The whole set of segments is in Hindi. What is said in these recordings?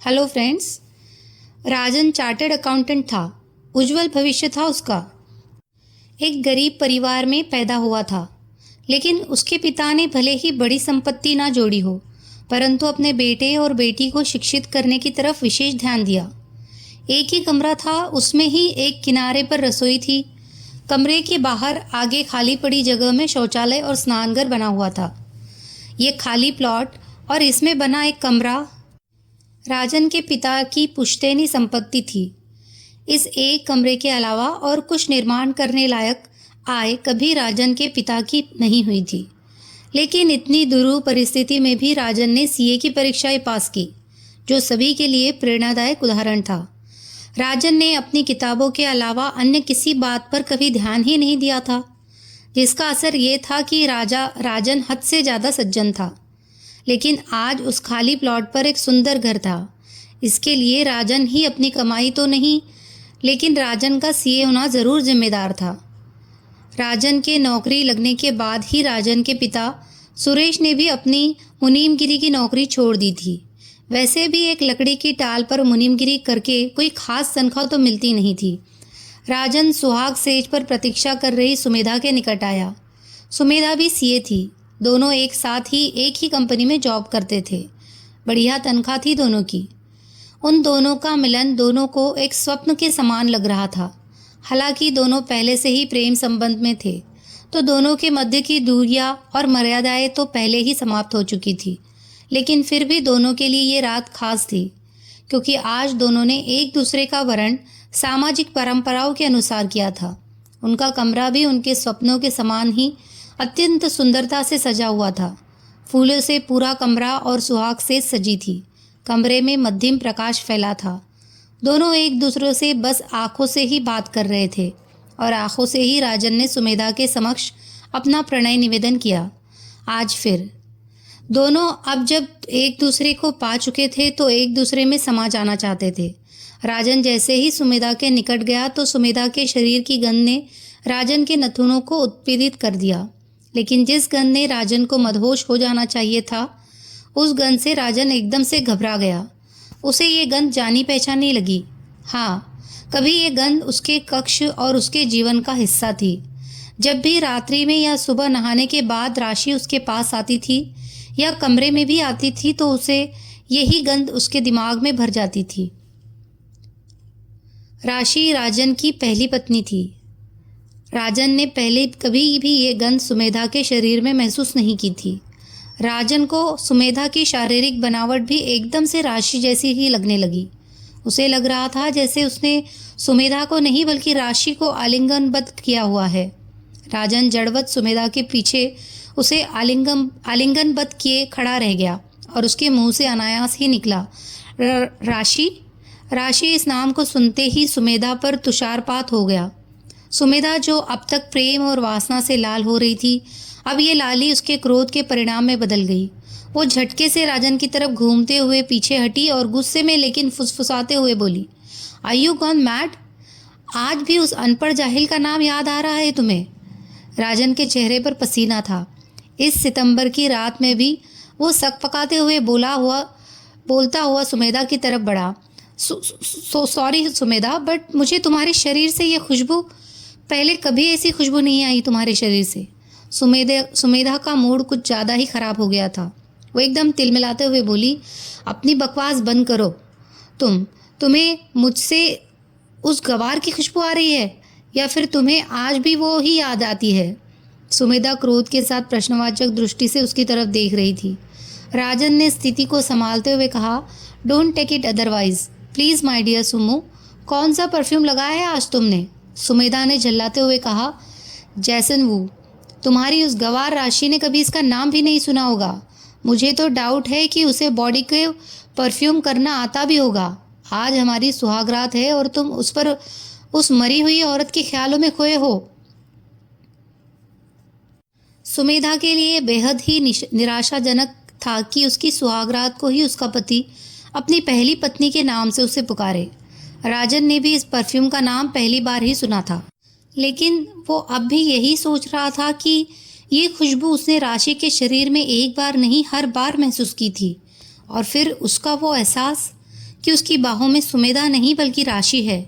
Hello friends. Rajan chartered accountant था। उज्जवल भविष्य था उसका। एक गरीब परिवार में पैदा हुआ था, लेकिन उसके पिता ने भले ही बड़ी संपत्ति ना जोड़ी हो, परंतु अपने बेटे और बेटी को शिक्षित करने की तरफ विशेष ध्यान दिया। एक ही कमरा था, उसमें ही एक किनारे पर रसोई थी। कमरे के बाहर आगे खाली पड़ी जगह में शौचालय और स्नानघर बना हुआ था। ये खाली प्लॉट और इसमें बना एक कमरा राजन के पिता की पुश्तैनी संपत्ति थी। इस एक कमरे के अलावा और कुछ निर्माण करने लायक आय कभी राजन के पिता की नहीं हुई थी। लेकिन इतनी दुरूह परिस्थिति में भी राजन ने सीए की परीक्षाएं पास की, जो सभी के लिए प्रेरणादायक उदाहरण था। राजन ने अपनी किताबों के अलावा अन्य किसी बात पर कभी ध्यान ही नहीं दिया था, जिसका असर ये था कि राजन हद से ज़्यादा सज्जन था। लेकिन आज उस खाली प्लॉट पर एक सुंदर घर था। इसके लिए राजन ही अपनी कमाई तो नहीं, लेकिन राजन का सीए होना ज़रूर जिम्मेदार था। राजन के नौकरी लगने के बाद ही राजन के पिता सुरेश ने भी अपनी मुनीमगिरी की नौकरी छोड़ दी थी। वैसे भी एक लकड़ी की टाल पर मुनीमगिरी करके कोई खास तनख्वाह तो मिलती नहीं थी। राजन सुहाग सेज पर प्रतीक्षा कर रही सुमेधा के निकट आया। सुमेधा भी सीए थी। दोनों एक साथ ही एक ही कंपनी में जॉब करते थे। बढ़िया तनख्वाह थी दोनों की। उन दोनों का मिलन दोनों को एक स्वप्न के समान लग रहा था। हालांकि दोनों पहले से ही प्रेम संबंध में थे, तो दोनों के मध्य की दूरियां और मर्यादाएं तो पहले ही समाप्त हो चुकी थी। लेकिन फिर भी दोनों के लिए ये रात खास थी, क्योंकि आज दोनों ने एक दूसरे का वर्ण सामाजिक परंपराओं के अनुसार किया था। उनका कमरा भी उनके सपनों के समान ही अत्यंत सुंदरता से सजा हुआ था। फूलों से पूरा कमरा और सुहाग से सजी थी। कमरे में मध्यम प्रकाश फैला था। दोनों एक दूसरे से बस आंखों से ही बात कर रहे थे, और आंखों से ही राजन ने सुमेधा के समक्ष अपना प्रणय निवेदन किया। आज फिर दोनों अब जब एक दूसरे को पा चुके थे तो एक दूसरे में समा जाना चाहते थे। राजन जैसे ही सुमेधा के निकट गया तो सुमेधा के शरीर की गंध ने राजन के नथुनों को उत्पीड़ित कर दिया। लेकिन जिस गंध ने राजन को मदहोश हो जाना चाहिए था, उस गंध से राजन एकदम से घबरा गया। उसे ये गंध जानी पहचानी लगी। हाँ, कभी ये गंध उसके कक्ष और उसके जीवन का हिस्सा थी। जब भी रात्रि में या सुबह नहाने के बाद राशि उसके पास आती थी या कमरे में भी आती थी, तो उसे यही गंध उसके दिमाग में भर जाती थी। राशि राजन की पहली पत्नी थी। राजन ने पहले कभी भी ये गंध सुमेधा के शरीर में महसूस नहीं की थी। राजन को सुमेधा की शारीरिक बनावट भी एकदम से राशि जैसी ही लगने लगी। उसे लग रहा था जैसे उसने सुमेधा को नहीं बल्कि राशि को आलिंगनबद्ध किया हुआ है। राजन जड़वत सुमेधा के पीछे उसे आलिंगनबद्ध किए खड़ा रह गया और उसके मुंह से अनायास ही निकला, राशि। राशि इस नाम को सुनते ही सुमेधा पर तुषारपात हो गया। सुमेधा, जो अब तक प्रेम और वासना से लाल हो रही थी, अब ये लाली उसके क्रोध के परिणाम में बदल गई। वो झटके से राजन की तरफ घूमते हुए पीछे हटी और गुस्से में लेकिन फुसफुसाते हुए बोली, आर यू गॉन मैड? आज भी उस अनपढ़ जाहिल का नाम याद आ रहा है तुम्हें? राजन के चेहरे पर पसीना था। इस सितंबर की रात में भी वो सकपकाते हुए बोलता हुआ सुमेधा की तरफ बढ़ा। सॉरी सुमेधा, बट मुझे तुम्हारे शरीर से ये खुशबू, पहले कभी ऐसी खुशबू नहीं आई तुम्हारे शरीर से। सुमेधा का मूड कुछ ज़्यादा ही खराब हो गया था। वो एकदम तिलमिलाते हुए बोली, अपनी बकवास बंद करो। तुम्हें मुझसे उस गवार की खुशबू आ रही है, या फिर तुम्हें आज भी वो ही याद आती है? सुमेधा क्रोध के साथ प्रश्नवाचक दृष्टि से उसकी तरफ देख रही थी। राजन ने स्थिति को संभालते हुए कहा, don't take it otherwise please my dear Sumo, कौन सा परफ्यूम लगाया है आज तुमने? सुमेधा ने झल्लाते हुए कहा, जैसन वू। तुम्हारी उस गवार राशि ने कभी इसका नाम भी नहीं सुना होगा। मुझे तो डाउट है कि उसे बॉडी के परफ्यूम करना आता भी होगा। आज हमारी सुहागरात है और तुम उस मरी हुई औरत के ख्यालों में खोए हो। सुमेधा के लिए बेहद ही निराशाजनक था कि उसकी सुहागरात को ही उसका पति अपनी पहली पत्नी के नाम से उसे पुकारे। राजन ने भी इस परफ्यूम का नाम पहली बार ही सुना था, लेकिन वो अब भी यही सोच रहा था कि ये खुशबू उसने राशि के शरीर में एक बार नहीं हर बार महसूस की थी। और फिर उसका वो एहसास, कि उसकी बाहों में सुमेधा नहीं बल्कि राशि है।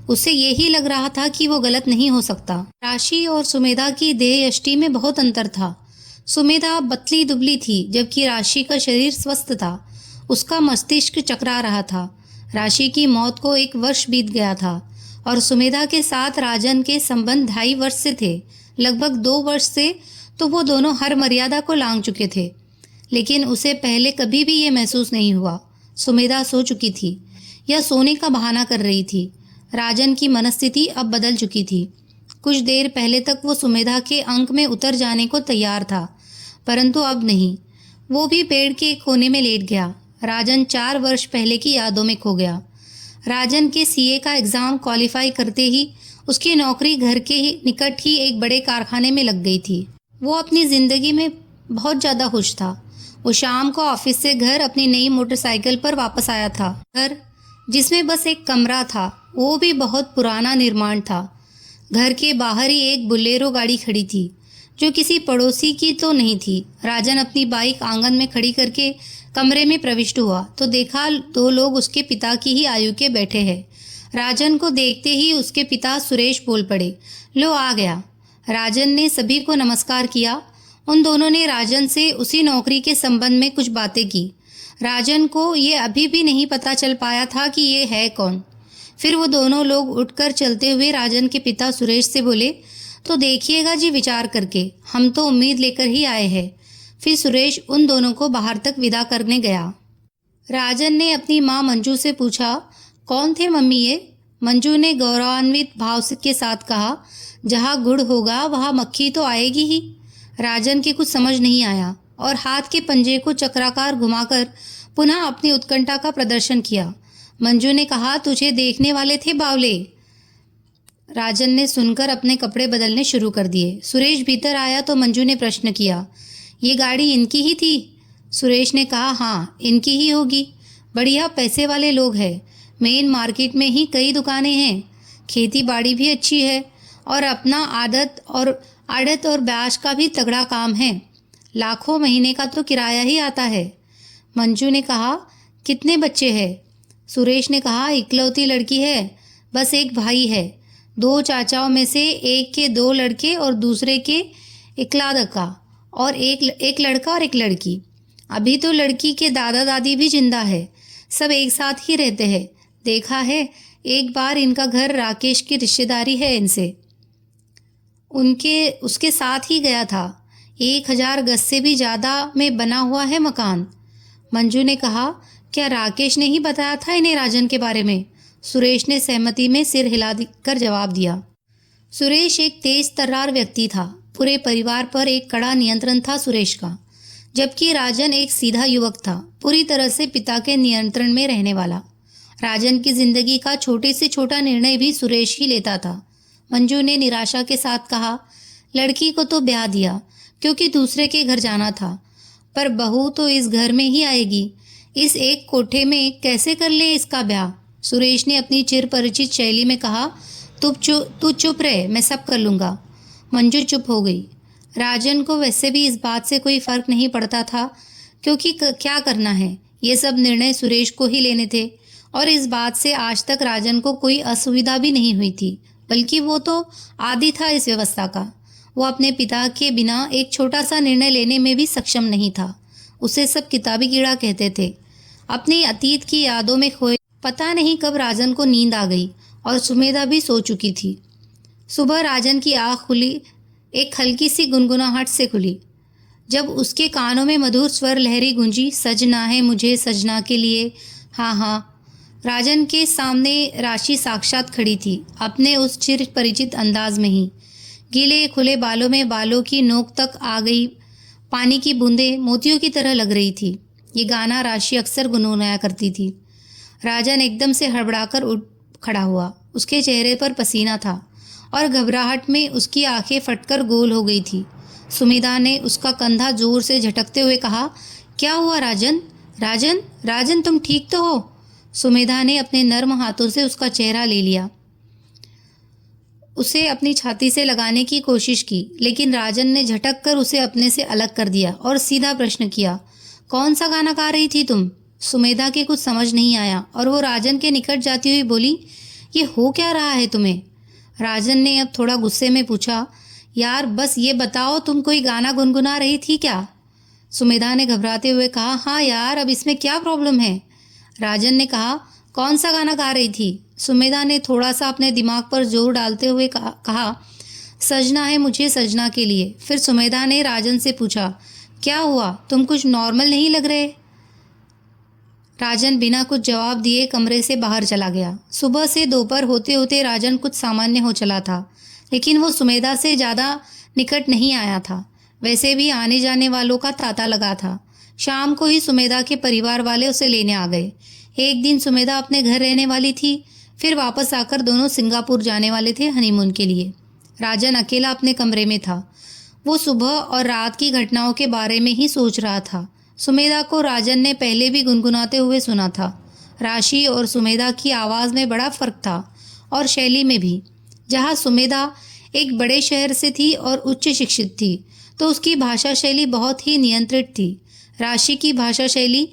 उसे यही लग रहा था कि वो गलत नहीं हो सकता। राशि और सुमेधा की देह यष्टि में बहुत अंतर था। सुमेधा पतली दुबली थी जबकि राशि का शरीर स्वस्थ था। उसका मस्तिष्क चकरा रहा था। राशि की मौत को 1 वर्ष बीत गया था और सुमेधा के साथ राजन के संबंध 2.5 वर्ष से थे। लगभग 2 वर्ष से तो वो दोनों हर मर्यादा को लांघ चुके थे, लेकिन उसे पहले कभी भी ये महसूस नहीं हुआ। सुमेधा सो चुकी थी या सोने का बहाना कर रही थी। राजन की मनस्थिति अब बदल चुकी थी। कुछ देर पहले तक वो सुमेधा के अंक में उतर जाने को तैयार था, परंतु अब नहीं। वो भी पेड़ के एक कोने में लेट गया। राजन 4 वर्ष पहले की यादों में खो गया। राजन के सीए का एग्ज़ाम क्वालिफाई करते ही उसकी नौकरी घर के निकट ही एक बड़े कारखाने में लग गई थी। वो अपनी ज़िंदगी में बहुत ज़्यादा खुश था। वो शाम को ऑफिस से घर अपनी नई मोटरसाइकिल पर वापस आया था। घर जिसमें बस एक कमरा था, वो भी बहुत पुराना निर्माण था। घर के बाहर ही एक बोलेरो गाड़ी खड़ी थी जो किसी पड़ोसी की तो नहीं थी। राजन अपनी बाइक आंगन में खड़ी करके कमरे में प्रविष्ट हुआ तो देखा 2 लोग उसके पिता की ही आयु के बैठे हैं। राजन को देखते ही उसके पिता सुरेश बोल पड़े, लो आ गया। राजन ने सभी को नमस्कार किया। उन दोनों ने राजन से उसी नौकरी के संबंध में कुछ बातें की। राजन को ये अभी भी नहीं पता चल पाया था कि ये है कौन। फिर वो दोनों लोग उठकर चलते हुए राजन के पिता सुरेश से बोले, तो देखिएगा जी विचार करके, हम तो उम्मीद लेकर ही आए हैं। फिर सुरेश उन दोनों को बाहर तक विदा करने गया। राजन ने अपनी माँ मंजू से पूछा, कौन थे मम्मी ये? मंजू ने गौरवान्वित भाव के साथ कहा, जहाँ गुड़ होगा वहाँ मक्खी तो आएगी ही। राजन के कुछ समझ नहीं आया और हाथ के पंजे को चक्राकार घुमाकर पुनः अपनी उत्कंठा का प्रदर्शन किया। मंजू ने कहा, तुझे देखने वाले थे बावले। राजन ने सुनकर अपने कपड़े बदलने शुरू कर दिए। सुरेश भीतर आया तो मंजू ने प्रश्न किया, ये गाड़ी इनकी ही थी? सुरेश ने कहा, हाँ इनकी ही होगी। बढ़िया पैसे वाले लोग हैं। मेन मार्केट में ही कई दुकानें हैं। खेती बाड़ी भी अच्छी है और अपना आड़त और ब्याज का भी तगड़ा काम है। लाखों महीने का तो किराया ही आता है। मंजू ने कहा, कितने बच्चे हैं? सुरेश ने कहा, इकलौती लड़की है, बस एक भाई है। 2 चाचाओं में से एक के 2 लड़के और दूसरे के इकलादका और एक लड़का और एक लड़की। अभी तो लड़की के दादा दादी भी जिंदा है। सब एक साथ ही रहते हैं। देखा है, एक बार इनका घर राकेश की रिश्तेदारी है इनसे, उसके साथ ही गया था। 1000 गज से भी ज़्यादा में बना हुआ है मकान। मंजू ने कहा, क्या राकेश ने ही बताया था इन्हें राजन के बारे में? सुरेश ने सहमति में सिर हिलाकर जवाब दिया। सुरेश एक तेज तर्रार व्यक्ति था। पूरे परिवार पर एक कड़ा नियंत्रण था सुरेश का, जबकि राजन एक सीधा युवक था, पूरी तरह से पिता के नियंत्रण में रहने वाला। राजन की जिंदगी का छोटे से छोटा निर्णय भी सुरेश ही लेता था। मंजू ने निराशा के साथ कहा, लड़की को तो ब्याह दिया क्योंकि दूसरे के घर जाना था, पर बहू तो इस घर में ही आएगी। इस एक कोठे में कैसे कर ले इसका ब्याह? सुरेश ने अपनी चिर परिचित शैली में कहा, तू चुप रहे, मैं सब कर लूँगा। मंजू चुप हो गई। राजन को वैसे भी इस बात से कोई फर्क नहीं पड़ता था, क्योंकि क्या करना है, ये सब निर्णय सुरेश को ही लेने थे और इस बात से आज तक राजन को कोई असुविधा भी नहीं हुई थी, बल्कि वो तो आदी था इस व्यवस्था का। वो अपने पिता के बिना एक छोटा सा निर्णय लेने में भी सक्षम नहीं था। उसे सब किताबी कीड़ा कहते थे। अपनी अतीत की यादों में खोए पता नहीं कब राजन को नींद आ गई और सुमेधा भी सो चुकी थी। सुबह राजन की आँख खुली, एक हल्की सी गुनगुनाहट से खुली। जब उसके कानों में मधुर स्वर लहरी गूंजी, सजना है मुझे सजना के लिए, हाँ हाँ। राजन के सामने राशि साक्षात खड़ी थी, अपने उस चिर परिचित अंदाज में ही। गीले खुले बालों में बालों की नोक तक आ गई पानी की बूंदें मोतियों की तरह लग रही थी। ये गाना राशि अक्सर गुनगुनाया करती थी। राजन एकदम से हड़बड़ाकर उठ खड़ा हुआ। उसके चेहरे पर पसीना था और घबराहट में उसकी आंखें फटकर गोल हो गई थी। सुमेधा ने उसका कंधा जोर से झटकते हुए कहा, क्या हुआ राजन? राजन राजन तुम ठीक तो हो? सुमेधा ने अपने नर्म हाथों से उसका चेहरा ले लिया, उसे अपनी छाती से लगाने की कोशिश की, लेकिन राजन ने झटक कर उसे अपने से अलग कर दिया और सीधा प्रश्न किया, कौन सा गाना गा रही थी तुम? सुमेधा के कुछ समझ नहीं आया और वो राजन के निकट जाती हुई बोली, ये हो क्या रहा है तुम्हें? राजन ने अब थोड़ा गुस्से में पूछा, यार बस ये बताओ तुम कोई गाना गुनगुना रही थी क्या? सुमेधा ने घबराते हुए कहा, हाँ यार, अब इसमें क्या प्रॉब्लम है? राजन ने कहा, कौन सा गाना गा रही थी? सुमेधा ने थोड़ा सा अपने दिमाग पर जोर डालते हुए कहा, सजना है मुझे सजना के लिए। फिर सुमेधा ने राजन से पूछा, क्या हुआ, तुम कुछ नॉर्मल नहीं लग रहे? राजन बिना कुछ जवाब दिए कमरे से बाहर चला गया। सुबह से दोपहर होते होते राजन कुछ सामान्य हो चला था, लेकिन वो सुमेधा से ज़्यादा निकट नहीं आया था। वैसे भी आने जाने वालों का तांता लगा था। शाम को ही सुमेधा के परिवार वाले उसे लेने आ गए। एक दिन सुमेधा अपने घर रहने वाली थी, फिर वापस आकर दोनों सिंगापुर जाने वाले थे हनीमून के लिए। राजन अकेला अपने कमरे में था। वो सुबह और रात की घटनाओं के बारे में ही सोच रहा था। सुमेधा को राजन ने पहले भी गुनगुनाते हुए सुना था। राशि और सुमेधा की आवाज़ में बड़ा फर्क था और शैली में भी। जहाँ सुमेधा एक बड़े शहर से थी और उच्च शिक्षित थी, तो उसकी भाषा शैली बहुत ही नियंत्रित थी। राशि की भाषा शैली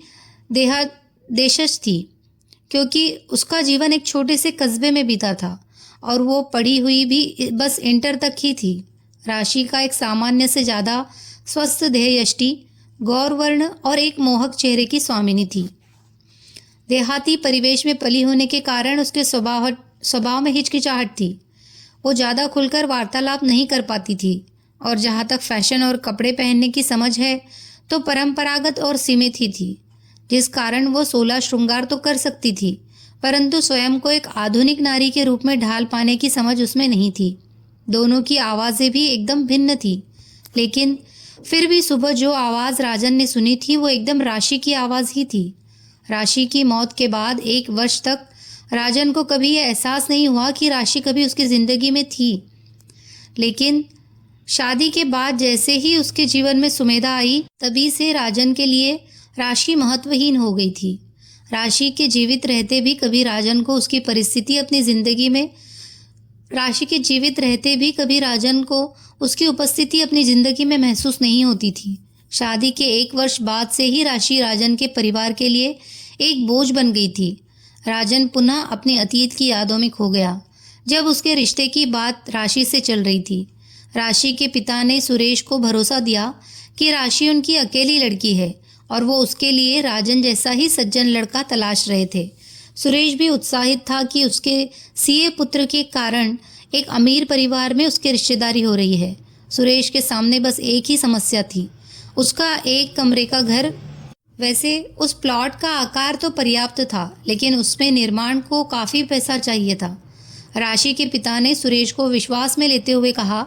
देशज थी, क्योंकि उसका जीवन एक छोटे से कस्बे में बीता था और वो पढ़ी हुई भी बस इंटर तक ही थी। राशि का एक सामान्य से ज़्यादा स्वस्थ देहयष्टि, गौरवर्ण और एक मोहक चेहरे की स्वामिनी थी। देहाती परिवेश में पली होने के कारण उसके स्वभाव में हिचकिचाहट थी। वो ज़्यादा खुलकर वार्तालाप नहीं कर पाती थी और जहाँ तक फैशन और कपड़े पहनने की समझ है तो परंपरागत और सीमित ही थी, जिस कारण वो 16 श्रृंगार तो कर सकती थी, परंतु स्वयं को एक आधुनिक नारी के रूप में ढाल पाने की समझ उसमें नहीं थी। दोनों की आवाज़ें भी एकदम भिन्न थी, लेकिन फिर भी सुबह जो आवाज़ राजन ने सुनी थी वो एकदम राशि की आवाज़ ही थी। राशि की मौत के बाद 1 वर्ष तक राजन को कभी यह एहसास नहीं हुआ कि राशि कभी उसकी ज़िंदगी में थी, लेकिन शादी के बाद जैसे ही उसके जीवन में सुमेधा आई, तभी से राजन के लिए राशि महत्वहीन हो गई थी। राशि के जीवित रहते भी कभी राजन को उसकी परिस्थिति अपनी ज़िंदगी में उसकी उपस्थिति अपनी ज़िंदगी में महसूस नहीं होती थी। शादी के 1 वर्ष बाद से ही राशि राजन के परिवार के लिए एक बोझ बन गई थी। राजन पुनः अपने अतीत की यादों में खो गया, जब उसके रिश्ते की बात राशि से चल रही थी। राशि के पिता ने सुरेश को भरोसा दिया कि राशि उनकी अकेली लड़की है और वो उसके लिए राजन जैसा ही सज्जन लड़का तलाश रहे थे। सुरेश भी उत्साहित था कि उसके सीए पुत्र के कारण एक अमीर परिवार में उसकी रिश्तेदारी हो रही है। सुरेश के सामने बस एक ही समस्या थी, उसका 1 कमरे का घर। वैसे उस प्लॉट का आकार तो पर्याप्त था, लेकिन उसमें निर्माण को काफ़ी पैसा चाहिए था। राशि के पिता ने सुरेश को विश्वास में लेते हुए कहा,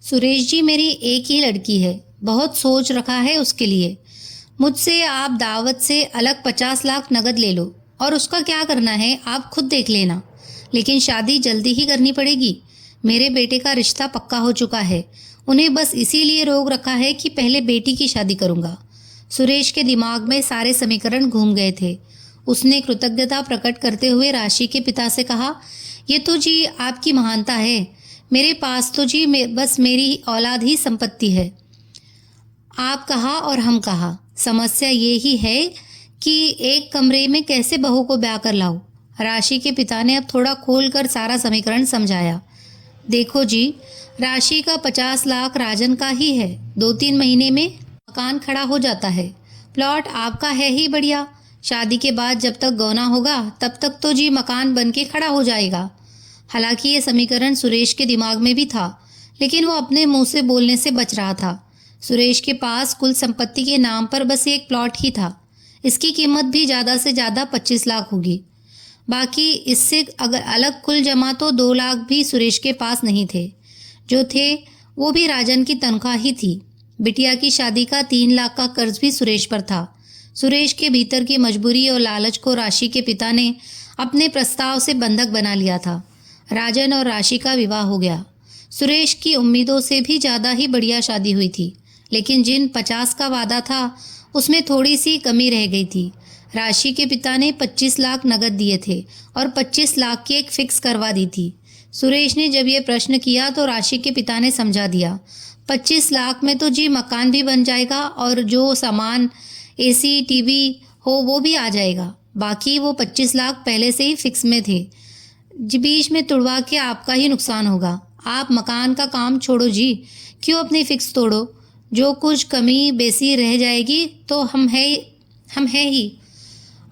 सुरेश जी, मेरी एक ही लड़की है, बहुत सोच रखा है उसके लिए। मुझसे आप दावत से अलग 50 लाख नगद ले लो और उसका क्या करना है आप खुद देख लेना, लेकिन शादी जल्दी ही करनी पड़ेगी। मेरे बेटे का रिश्ता पक्का हो चुका है, उन्हें बस इसीलिए रोक रखा है कि पहले बेटी की शादी करूँगा। सुरेश के दिमाग में सारे समीकरण घूम गए थे। उसने कृतज्ञता प्रकट करते हुए राशि के पिता से कहा, ये तो जी आपकी महानता है, मेरे पास तो जी बस मेरी औलाद ही संपत्ति है। आप कहा और हम कहा, समस्या ये ही है कि 1 कमरे में कैसे बहू को ब्याह कर लाऊं। राशि के पिता ने अब थोड़ा खोलकर सारा समीकरण समझाया। देखो जी, राशि का 50 लाख राजन का ही है, 2-3 महीने में मकान खड़ा हो जाता है। प्लॉट आपका है ही बढ़िया, शादी के बाद जब तक गौना होगा तब तक तो जी मकान बन के खड़ा हो जाएगा। हालांकि ये समीकरण सुरेश के दिमाग में भी था, लेकिन वो अपने मुंह से बोलने से बच रहा था। सुरेश के पास कुल संपत्ति के नाम पर बस 1 प्लॉट ही था। इसकी कीमत भी ज़्यादा से ज़्यादा 25 लाख होगी। बाकी इससे अगर अलग कुल जमा तो 2 लाख भी सुरेश के पास नहीं थे। जो थे वो भी राजन की तनख्वाह ही थी। बिटिया की शादी का 3 लाख का कर्ज भी सुरेश पर था। सुरेश के भीतर की मजबूरी और लालच को राशि के पिता ने अपने प्रस्ताव से बंधक बना लिया था। राजन और राशि का विवाह हो गया। सुरेश की उम्मीदों से भी ज़्यादा ही बढ़िया शादी हुई थी, लेकिन जिन 50 का वादा था उसमें थोड़ी सी कमी रह गई थी। राशि के पिता ने 25 लाख नगद दिए थे और 25 लाख की एक फिक्स करवा दी थी। सुरेश ने जब ये प्रश्न किया तो राशि के पिता ने समझा दिया, 25 लाख में तो जी मकान भी बन जाएगा और जो सामान AC, टीवी, हो वो भी आ जाएगा। बाकी वो 25 लाख पहले से ही फिक्स में थे। बीच में तुड़वा के आपका ही नुकसान होगा। आप मकान का काम छोड़ो जी, क्यों अपनी फिक्स तोड़ो? जो कुछ कमी बेसी रह जाएगी तो हम है ही।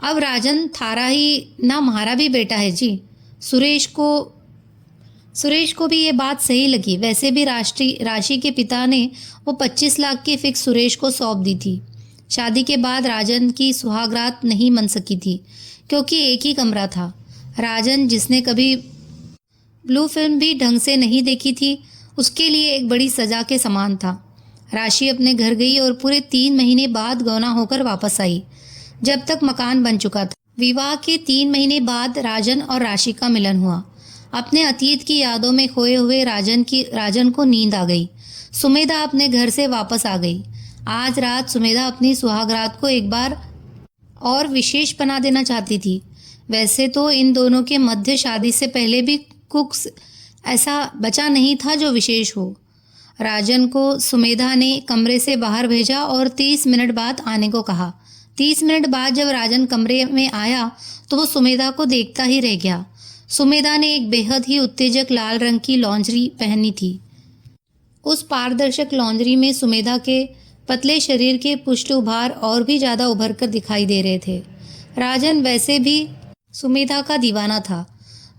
अब राजन थारा ही ना हमारा भी बेटा है जी। सुरेश को भी ये बात सही लगी। वैसे भी राशि के पिता ने वो 25 लाख की फिक्स सुरेश को सौंप दी थी। शादी के बाद राजन की सुहागरात नहीं मन सकी थी क्योंकि एक ही कमरा था। राजन जिसने कभी ब्लू फिल्म भी ढंग से नहीं देखी थी, उसके लिए एक बड़ी सजा के समान था। राशि अपने घर गई और पूरे 3 महीने बाद गौना होकर वापस आई, जब तक मकान बन चुका था। विवाह के 3 महीने बाद राजन और राशि का मिलन हुआ। अपने अतीत की यादों में खोए हुए राजन को नींद आ गई। सुमेधा अपने घर से वापस आ गई। आज रात सुमेधा अपनी सुहागरात को एक बार और विशेष बना देना चाहती थी। वैसे तो इन दोनों के मध्य शादी से पहले भी कुछ ऐसा बचा नहीं था जो विशेष हो। राजन को सुमेधा ने कमरे से बाहर भेजा और 30 मिनट बाद आने को कहा। 30 मिनट बाद जब राजन कमरे में आया तो वो सुमेधा को देखता ही रह गया। सुमेधा ने एक बेहद ही उत्तेजक लाल रंग की लॉन्जरी पहनी थी। उस पारदर्शक लॉन्जरी में सुमेधा के पतले शरीर के पुष्ट उभार और भी ज्यादा उभर कर दिखाई दे रहे थे। राजन वैसे भी सुमेधा का दीवाना था,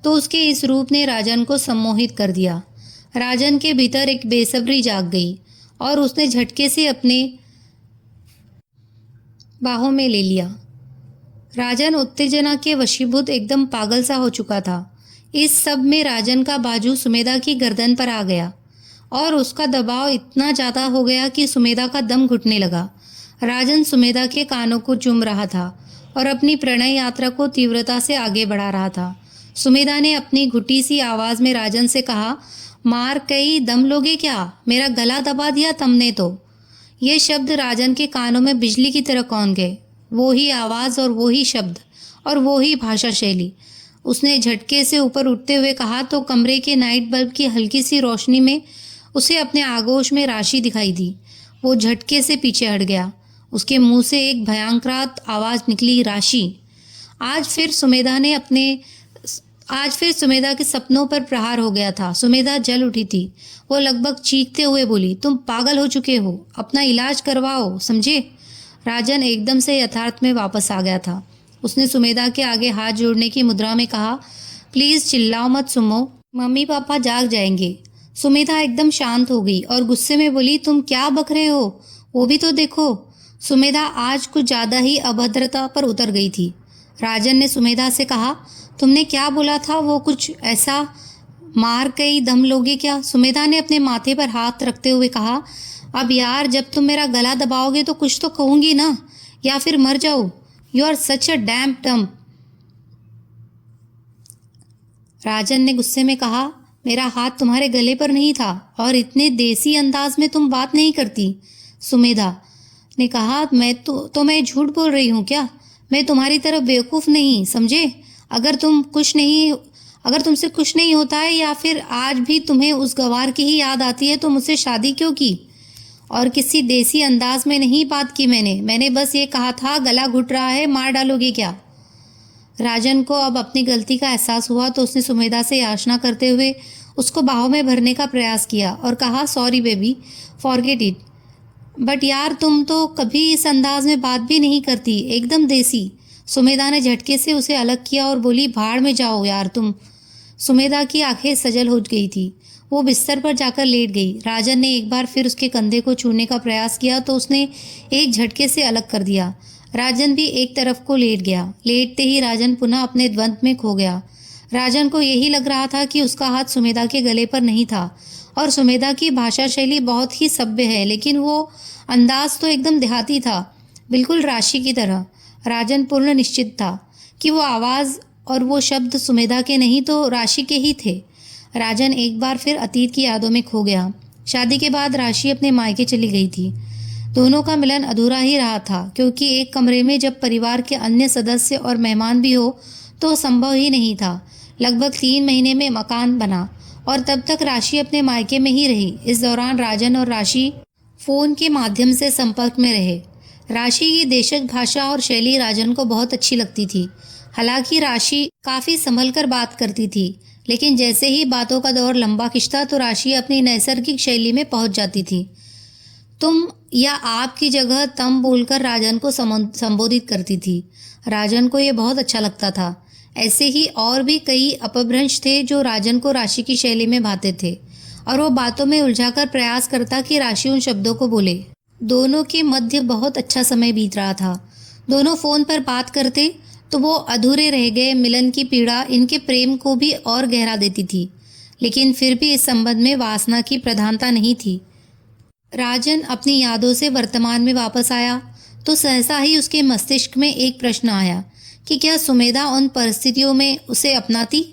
तो उसके इस रूप ने राजन को सम्मोहित कर दिया। राजन के भीतर एक बेसब्री जाग गई और उसने झटके से अपने बाहों में ले लिया। राजन उत्तेजना के वशीभूत एकदम पागल सा हो चुका था। इस सब में राजन का बाजू सुमेधा की गर्दन पर आ गया और उसका दबाव इतना ज़्यादा हो गया कि सुमेधा का दम घुटने लगा। राजन सुमेधा के कानों को चूम रहा था और अपनी प्रणय यात्रा को तीव्रता से आगे बढ़ा रहा था। सुमेधा ने अपनी घुटी सी आवाज़ में राजन से कहा, मार कई दम लोगे क्या? मेरा गला दबा दिया तुमने तो। ये शब्द राजन के कानों में बिजली की तरह कौन गए। वो ही आवाज़ और वो ही शब्द और वो ही भाषा शैली। उसने झटके से ऊपर उठते हुए कहा तो कमरे के नाइट बल्ब की हल्की सी रोशनी में उसे अपने आगोश में राशि दिखाई दी। वो झटके से पीछे हट गया। उसके मुंह से एक भयंकर आवाज़ निकली, राशि। आज फिर सुमेधा के सपनों पर प्रहार हो गया था। सुमेधा जल उठी थी। वो लगभग चीखते हुए बोली, तुम पागल हो चुके हो, अपना इलाज करवाओ, समझे? राजन एकदम से यथार्थ में वापस आ गया था। उसने सुमेधा के आगे हाथ जोड़ने की मुद्रा में कहा, प्लीज़ चिल्लाओ मत सुमो, मम्मी पापा जाग जाएंगे। सुमेधा एकदम शांत हो गई और गुस्से में बोली, तुम क्या बक रहे हो? वो भी तो देखो। सुमेधा आज कुछ ज़्यादा ही अभद्रता पर उतर गई थी। राजन ने सुमेधा से कहा, तुमने क्या बोला था? वो कुछ ऐसा, मार कई दम लोगे क्या? सुमेधा ने अपने माथे पर हाथ रखते हुए कहा, अब यार जब तुम मेरा गला दबाओगे तो कुछ तो कहूंगी ना, या फिर मर जाओ। You are such a damn dumb. Rajan ने गुस्से में कहा, मेरा हाथ तुम्हारे गले पर नहीं था और इतने देसी अंदाज में तुम बात नहीं करती। सुमेधा ने कहा, मैं झूठ बोल रही हूँ क्या? मैं तुम्हारी तरह बेवकूफ़ नहीं, समझे? अगर तुमसे कुछ नहीं होता है या फिर आज भी तुम्हें उस गवार की ही याद आती है तो मुझसे शादी क्यों की? और किसी देसी अंदाज में नहीं बात की मैंने बस ये कहा था, गला घुट रहा है, मार डालोगे क्या? राजन को अब अपनी गलती का एहसास हुआ तो उसने सुमेधा से याचना करते हुए उसको बाहों में भरने का प्रयास किया और कहा, sorry baby, forget it. But यार तुम तो कभी इस अंदाज में बात भी नहीं करती, एकदम देसी। सुमेधा ने झटके से उसे अलग किया और बोली, भाड़ में जाओ यार तुम। सुमेधा की आंखें सजल हो गई थी। वो बिस्तर पर जाकर लेट गई। राजन ने एक बार फिर उसके कंधे को छूने का प्रयास किया तो उसने एक झटके से अलग कर दिया। राजन भी एक तरफ को लेट गया। लेटते ही राजन पुनः अपने द्वंद्व में खो गया। राजन को यही लग रहा था कि उसका हाथ सुमेधा के गले पर नहीं था और सुमेधा की भाषा शैली बहुत ही सभ्य है, लेकिन वो अंदाज तो एकदम देहाती था, बिल्कुल राशि की तरह। राजन पूर्ण निश्चित था कि वो आवाज़ और वो शब्द सुमेधा के नहीं तो राशि के ही थे। राजन एक बार फिर अतीत की यादों में खो गया। शादी के बाद राशि अपने मायके चली गई थी। दोनों का मिलन अधूरा ही रहा था क्योंकि एक कमरे में जब परिवार के अन्य सदस्य और मेहमान भी हो तो संभव ही नहीं था। लगभग 3 महीने में मकान बना और तब तक राशि अपने मायके में ही रही। इस दौरान राजन और राशि फ़ोन के माध्यम से संपर्क में रहे। राशि की देशज भाषा और शैली राजन को बहुत अच्छी लगती थी। हालांकि राशि काफ़ी संभल कर बात करती थी, लेकिन जैसे ही बातों का दौर लंबा खिंचता तो राशि अपनी नैसर्गिक शैली में पहुंच जाती थी। तुम या आपकी जगह तम बोलकर राजन को संबोधित करती थी। राजन को यह बहुत अच्छा लगता था। ऐसे ही और भी कई अपभ्रंश थे जो राजन को राशि की शैली में भाते थे और वो बातों में उलझाकर प्रयास करता कि राशि उन शब्दों को बोले। दोनों के मध्य बहुत अच्छा समय बीत रहा था। दोनों फोन पर बात करते तो वो अधूरे रह गए मिलन की पीड़ा इनके प्रेम को भी और गहरा देती थी, लेकिन फिर भी इस संबंध में वासना की प्रधानता नहीं थी। राजन अपनी यादों से वर्तमान में वापस आया तो सहसा ही उसके मस्तिष्क में एक प्रश्न आया कि क्या सुमेधा उन परिस्थितियों में उसे अपनाती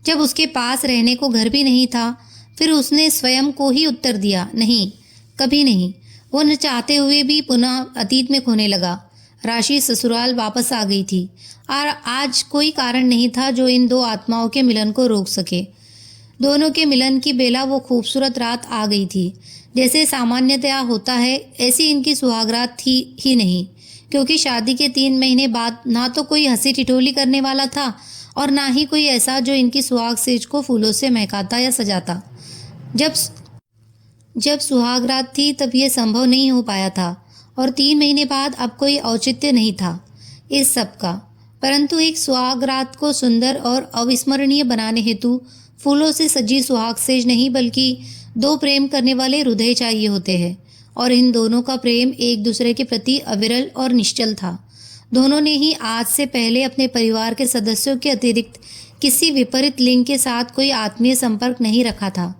जब उसके पास रहने को घर भी नहीं था। फिर उसने स्वयं को ही उत्तर दिया, नहीं, कभी नहीं। वो न चाहते हुए भी पुनः अतीत में खोने लगा। राशि ससुराल वापस आ गई थी और आज कोई कारण नहीं था जो इन दो आत्माओं के मिलन को रोक सके। दोनों के मिलन की बेला वो खूबसूरत रात आ गई थी। जैसे सामान्यतया होता है ऐसी इनकी सुहागरात थी ही नहीं, क्योंकि शादी के 3 महीने बाद ना तो कोई हंसी ठिठोली करने वाला था और ना ही कोई ऐसा जो इनकी सुहाग सेज को फूलों से महकाता या सजाता। जब जब सुहागरात थी तब यह संभव नहीं हो पाया था और 3 महीने बाद अब कोई औचित्य नहीं था इस सब का। परंतु एक सुहागरात को सुंदर और अविस्मरणीय बनाने हेतु फूलों से सजी सुहाग सेज नहीं बल्कि 2 प्रेम करने वाले हृदय चाहिए होते हैं और इन दोनों का प्रेम एक दूसरे के प्रति अविरल और निश्चल था। दोनों ने ही आज से पहले अपने परिवार के सदस्यों के अतिरिक्त किसी विपरीत लिंग के साथ कोई आत्मीय संपर्क नहीं रखा था।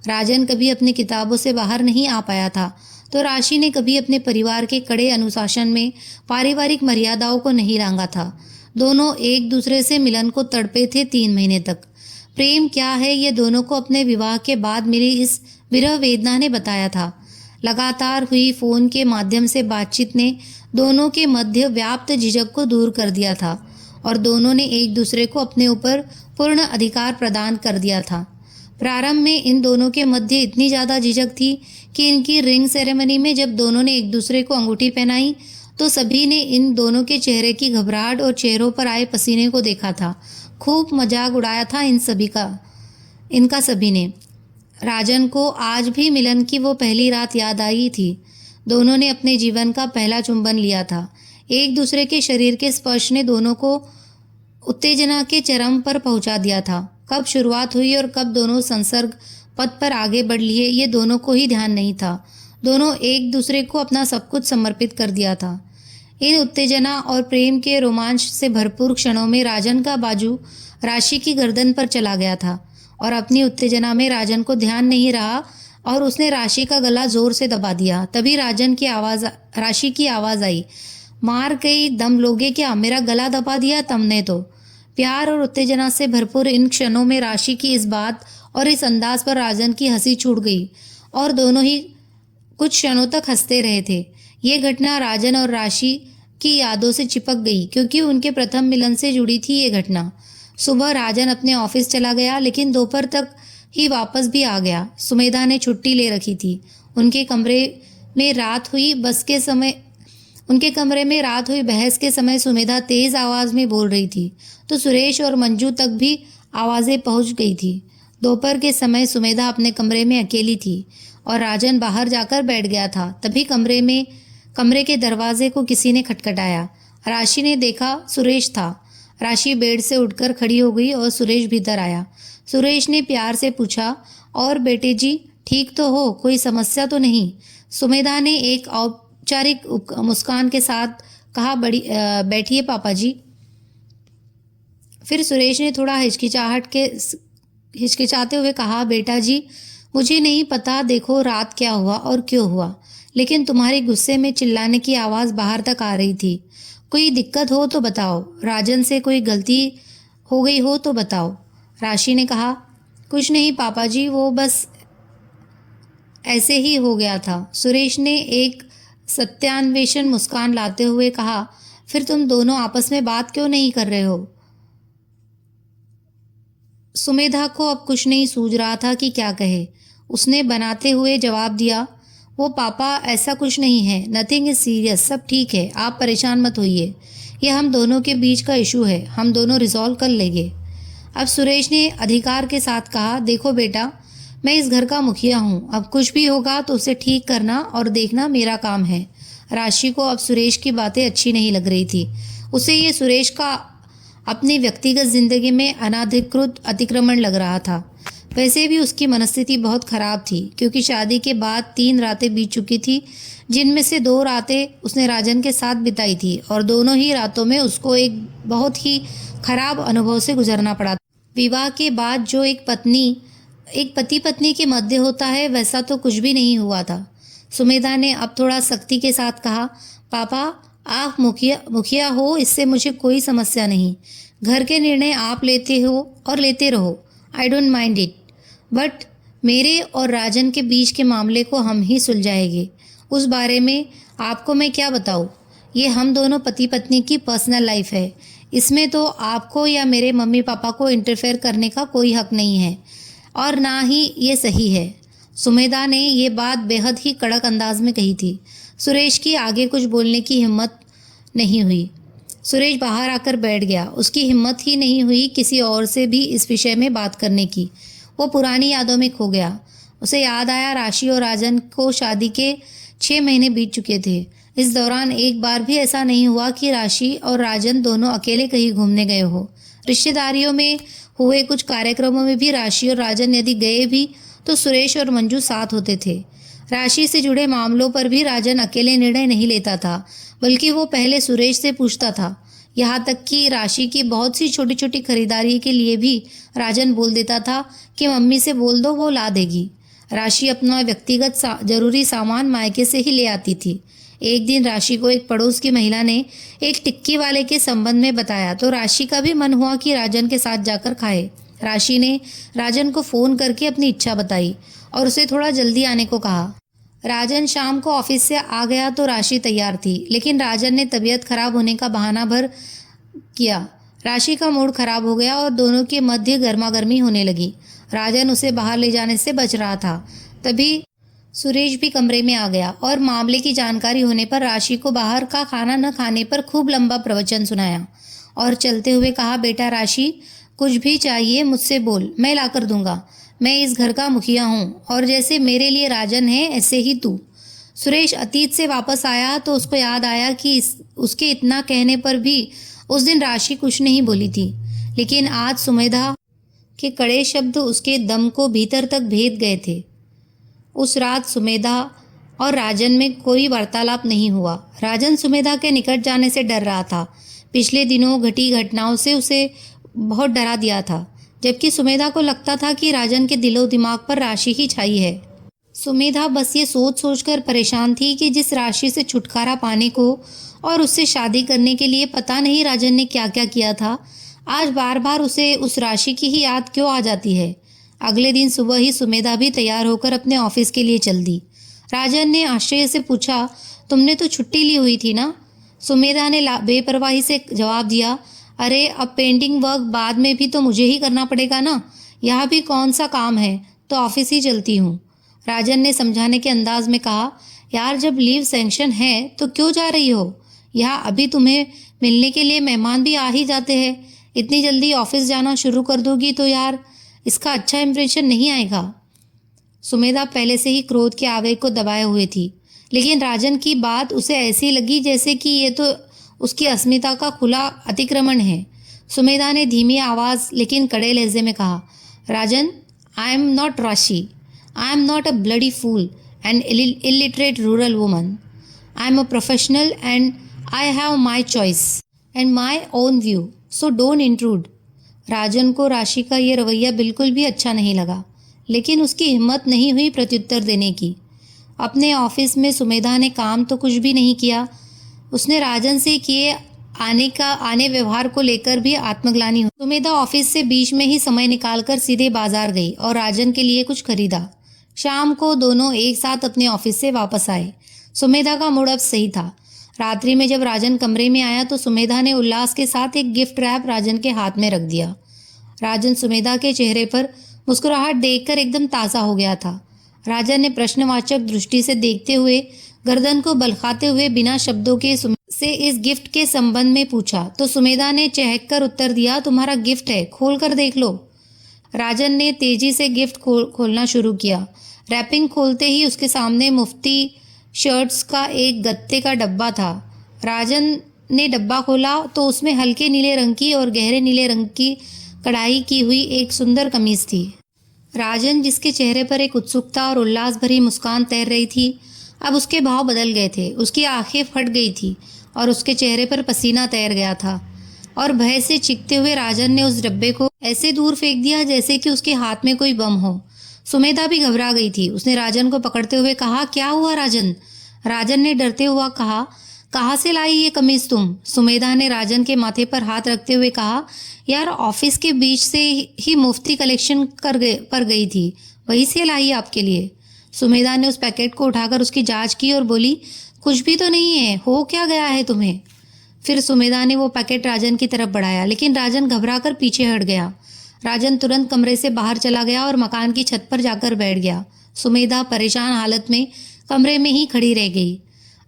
राजन कभी अपनी किताबों से बाहर नहीं आ पाया था तो राशि ने कभी अपने परिवार के कड़े अनुशासन में पारिवारिक मर्यादाओं को नहीं लांघा था। दोनों एक दूसरे से मिलन को तड़पे थे 3 महीने तक। प्रेम क्या है ये दोनों को अपने विवाह के बाद मिली इस विरह वेदना ने बताया था। लगातार हुई फोन के माध्यम से बातचीत ने दोनों के मध्य व्याप्त झिझक को दूर कर दिया था और दोनों ने एक दूसरे को अपने ऊपर पूर्ण अधिकार प्रदान कर दिया था। प्रारंभ में इन दोनों के मध्य इतनी ज़्यादा झिझक थी कि इनकी रिंग सेरेमनी में जब दोनों ने एक दूसरे को अंगूठी पहनाई तो सभी ने इन दोनों के चेहरे की घबराहट और चेहरों पर आए पसीने को देखा था। खूब मजाक उड़ाया था इनका सभी ने। राजन को आज भी मिलन की वो पहली रात याद आई थी। दोनों ने अपने जीवन का पहला चुंबन लिया था। एक दूसरे के शरीर के स्पर्श ने दोनों को उत्तेजना के चरम पर पहुंचा दिया था। कब शुरुआत हुई और कब दोनों संसर्ग पथ पर आगे बढ़ लिए ये दोनों को ही ध्यान नहीं था। दोनों एक दूसरे को अपना सब कुछ समर्पित कर दिया था। इन उत्तेजना और प्रेम के रोमांच से भरपूर क्षणों में राजन का बाजू राशि की गर्दन पर चला गया था और अपनी उत्तेजना में राजन को ध्यान नहीं रहा और उसने राशि का गला जोर से दबा दिया। तभी राशि की आवाज़ आई, मार गई, दम लोगे क्या, मेरा गला दबा दिया तुमने तो। प्यार और उत्तेजना से भरपूर इन क्षणों में राशि की इस बात और इस अंदाज पर राजन की हंसी छूट गई और दोनों ही कुछ क्षणों तक हंसते रहे थे। ये घटना राजन और राशि की यादों से चिपक गई क्योंकि उनके प्रथम मिलन से जुड़ी थी ये घटना। सुबह राजन अपने ऑफिस चला गया लेकिन दोपहर तक ही वापस भी आ गया। सुमेधा ने छुट्टी ले रखी थी। उनके कमरे में रात हुई बहस के समय सुमेधा तेज आवाज में बोल रही थी तो सुरेश और मंजू तक भी आवाजें पहुंच गई थी। दोपहर के समय सुमेधा अपने कमरे में अकेली थी और राजन बाहर जाकर बैठ गया था। तभी कमरे के दरवाजे को किसी ने खटखटाया। राशि ने देखा सुरेश था। राशि बेड से उठकर खड़ी हो गई और सुरेश भीतर आया। सुरेश ने प्यार से पूछा, और बेटे जी ठीक तो हो, कोई समस्या तो नहीं? सुमेधा ने एक औपचारिक मुस्कान के साथ कहा, बैठिए पापा जी। फिर सुरेश ने थोड़ा हिचकिचाते हुए कहा, बेटा जी मुझे नहीं पता देखो रात क्या हुआ और क्यों हुआ, लेकिन तुम्हारे गुस्से में चिल्लाने की आवाज़ बाहर तक आ रही थी। कोई दिक्कत हो तो बताओ, राजन से कोई गलती हो गई हो तो बताओ। राशि ने कहा, कुछ नहीं पापा जी, वो बस ऐसे ही हो गया था। सुरेश ने एक सत्यान्वेषण मुस्कान लाते हुए कहा, फिर तुम दोनों आपस में बात क्यों नहीं कर रहे हो? सुमेधा को अब कुछ नहीं सूझ रहा था कि क्या कहे। उसने बनाते हुए जवाब दिया, वो पापा ऐसा कुछ नहीं है, नथिंग इज सीरियस, सब ठीक है, आप परेशान मत होइए, ये हम दोनों के बीच का इशू है, हम दोनों रिजॉल्व कर लेंगे। अब सुरेश ने अधिकार के साथ कहा, देखो बेटा, मैं इस घर का मुखिया हूँ, अब कुछ भी होगा तो उसे ठीक करना और देखना मेरा काम है। राशि को अब सुरेश की बातें अच्छी नहीं लग रही थी। उसे ये सुरेश का अपनी व्यक्तिगत जिंदगी में अनाधिकृत अतिक्रमण लग रहा था। वैसे भी उसकी मनस्थिति बहुत खराब थी, क्योंकि शादी के बाद 3 रातें बीत चुकी थी, जिनमें से 2 रातें उसने राजन के साथ बिताई थी और दोनों ही रातों में उसको एक बहुत ही खराब अनुभव से गुजरना पड़ा। विवाह के बाद जो एक पति पत्नी के मध्य होता है, वैसा तो कुछ भी नहीं हुआ था। सुमेधा ने अब थोड़ा सख्ती के साथ कहा, पापा आप मुखिया हो, इससे मुझे कोई समस्या नहीं, घर के निर्णय आप लेते हो और लेते रहो, I don't mind it, but मेरे और राजन के बीच के मामले को हम ही सुलझाएंगे। उस बारे में आपको मैं क्या बताऊँ, ये हम दोनों पति पत्नी की पर्सनल लाइफ है, इसमें तो आपको या मेरे मम्मी पापा को इंटरफेयर करने का कोई हक नहीं है और ना ही ये सही है। सुमेधा ने ये बात बेहद ही कड़क अंदाज में कही थी। सुरेश की आगे कुछ बोलने की हिम्मत नहीं हुई। सुरेश बाहर आकर बैठ गया। उसकी हिम्मत ही नहीं हुई किसी और से भी इस विषय में बात करने की। वो पुरानी यादों में खो गया। उसे याद आया राशि और राजन को शादी के 6 महीने बीत चुके थे। इस दौरान एक बार भी ऐसा नहीं हुआ कि राशि और राजन दोनों अकेले कहीं घूमने गए हो। रिश्तेदारियों में हुए कुछ कार्यक्रमों में भी राशि और राजन यदि गए भी तो सुरेश और मंजू साथ होते थे। राशि से जुड़े मामलों पर भी राजन अकेले निर्णय नहीं लेता था, बल्कि वो पहले सुरेश से पूछता था। यहाँ तक कि राशि की बहुत सी छोटी छोटी खरीदारी के लिए भी राजन बोल देता था कि मम्मी से बोल दो, वो ला देगी। राशि अपना व्यक्तिगत जरूरी सामान मायके से ही ले आती थी। एक दिन राशि को एक पड़ोस की महिला ने एक टिक्की वाले के संबंध में बताया तो राशि का भी मन हुआ कि राजन के साथ जाकर खाए। राशि ने राजन को फ़ोन करके अपनी इच्छा बताई और उसे थोड़ा जल्दी आने को कहा। राजन शाम को ऑफिस से आ गया तो राशि तैयार थी, लेकिन राजन ने तबीयत खराब होने का बहाना भर किया। राशि का मूड खराब हो गया और दोनों के मध्य गर्मा गर्मी होने लगी। राजन उसे बाहर ले जाने से बच रहा था। तभी सुरेश भी कमरे में आ गया और मामले की जानकारी होने पर राशि को बाहर का खाना न खाने पर खूब लंबा प्रवचन सुनाया और चलते हुए कहा, बेटा राशि, कुछ भी चाहिए मुझसे बोल, मैं लाकर दूंगा। मैं इस घर का मुखिया हूँ और जैसे मेरे लिए राजन है ऐसे ही तू। सुरेश अतीत से वापस आया तो उसको याद आया कि उसके इतना कहने पर भी उस दिन राशि कुछ नहीं बोली थी, लेकिन आज सुमेधा के कड़े शब्द उसके दम को भीतर तक भेद गए थे। उस रात सुमेधा और राजन में कोई वार्तालाप नहीं हुआ। राजन सुमेधा के निकट जाने से डर रहा था। पिछले दिनों घटी घटनाओं से उसे बहुत डरा दिया था, जबकि सुमेधा को लगता था कि राजन के दिलो दिमाग पर राशि ही छाई है। सुमेधा बस ये सोच सोचकर परेशान थी कि जिस राशि से छुटकारा पाने को और उससे शादी करने के लिए पता नहीं राजन ने क्या क्या किया था, आज बार बार उसे उस राशि की ही याद क्यों आ जाती है। अगले दिन सुबह ही सुमेधा भी तैयार होकर अपने ऑफिस के लिए चल दी। राजन ने आश्चर्य से पूछा, तुमने तो छुट्टी ली हुई थी ना? सुमेधा ने बेपरवाही से जवाब दिया, अरे अब पेंटिंग वर्क बाद में भी तो मुझे ही करना पड़ेगा ना, यहाँ भी कौन सा काम है, तो ऑफिस ही चलती हूँ। राजन ने समझाने के अंदाज में कहा, यार जब लीव सैंक्शन है तो क्यों जा रही हो? यहाँ अभी तुम्हें मिलने के लिए मेहमान भी आ ही जाते हैं, इतनी जल्दी ऑफिस जाना शुरू कर दोगी तो यार इसका अच्छा इंप्रेशन नहीं आएगा। सुमेधा पहले से ही क्रोध के आवेग को दबाए हुए थी, लेकिन राजन की बात उसे ऐसी लगी जैसे कि ये तो उसकी अस्मिता का खुला अतिक्रमण है। सुमेधा ने धीमी आवाज़ लेकिन कड़े लहजे में कहा, राजन, आई am not Rashi, I am not a bloody fool and illiterate rural woman. I am a professional and I have my choice and my own view, so don't intrude. राजन को राशि का ये रवैया बिल्कुल भी अच्छा नहीं लगा, लेकिन उसकी हिम्मत नहीं हुई प्रत्युत्तर देने की। अपने ऑफिस में सुमेधा ने काम तो कुछ भी नहीं किया। उसने राजन से किए आने व्यवहार को लेकर भी आत्मग्लानि हुई। सुमेधा ऑफिस से बीच में ही समय निकालकर सीधे बाजार गई और राजन के लिए कुछ खरीदा। शाम को दोनों एक साथ अपने ऑफिस से वापस आए। सुमेधा का मूड अब सही था। रात्रि में जब राजन कमरे में आया तो सुमेधा ने उल्लास के साथ एक गिफ्ट रैप राजन के हाथ में रख दिया। राजन सुमेधा के चेहरे पर मुस्कुराहट देखकर एकदम ताज़ा हो गया था। राजन ने प्रश्नवाचक दृष्टि से देखते हुए गर्दन को बलखाते हुए बिना शब्दों के से इस गिफ्ट के संबंध में पूछा तो सुमेधा ने चहककर उत्तर दिया, तुम्हारा गिफ्ट है, खोल कर देख लो। राजन ने तेजी से गिफ्ट खोलना शुरू किया। रैपिंग खोलते ही उसके सामने मुफ्ती शर्ट्स का एक गत्ते का डब्बा था। राजन ने डब्बा खोला तो उसमें हल्के नीले रंग की और गहरे नीले रंग की कढ़ाई की हुई एक सुंदर कमीज थी। राजन, जिसके चेहरे पर एक उत्सुकता और उल्लास भरी मुस्कान तैर रही थी, अब उसके भाव बदल गए थे। उसकी आंखें फट गई थी और उसके चेहरे पर पसीना तैर गया था और भय से चीखते हुए राजन ने उस डब्बे को ऐसे दूर फेंक दिया जैसे कि उसके हाथ में कोई बम हो। सुमेधा भी घबरा गई थी। उसने राजन को पकड़ते हुए कहा, क्या हुआ राजन? राजन ने डरते हुआ कहा, कहाँ से लाई ये कमीज तुम? सुमेधा ने राजन के माथे पर हाथ रखते हुए कहा, यार ऑफिस के बीच से ही मुफ्ती कलेक्शन पर गई थी, वहीं से लाई आपके लिए। सुमेधा ने उस पैकेट को उठाकर उसकी जांच की और बोली, कुछ भी तो नहीं है, हो क्या गया है तुम्हें? फिर सुमेधा ने वो पैकेट राजन की तरफ बढ़ाया, लेकिन राजन घबराकर पीछे हट गया। राजन तुरंत कमरे से बाहर चला गया और मकान की छत पर जाकर बैठ गया। सुमेधा परेशान हालत में कमरे में ही खड़ी रह गई।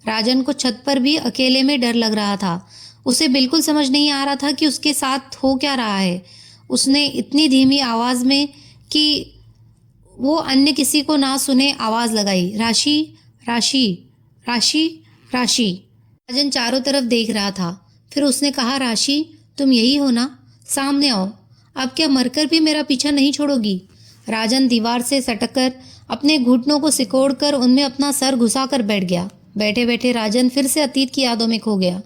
राजन को छत पर भी अकेले में डर लग रहा था। उसे बिल्कुल समझ नहीं आ रहा था कि उसके साथ हो क्या रहा है। उसने इतनी धीमी आवाज में कि वो अन्य किसी को ना सुने आवाज लगाई, राशि राशि राशि राशि। राजन चारों तरफ देख रहा था। फिर उसने कहा, राशि तुम यही हो ना? सामने आओ। अब क्या मरकर भी मेरा पीछा नहीं छोड़ोगी? राजन दीवार से सटककर अपने घुटनों को सिकोड़कर उनमें अपना सर घुसाकर बैठ गया। बैठे बैठे राजन फिर से अतीत की यादों में खो गया।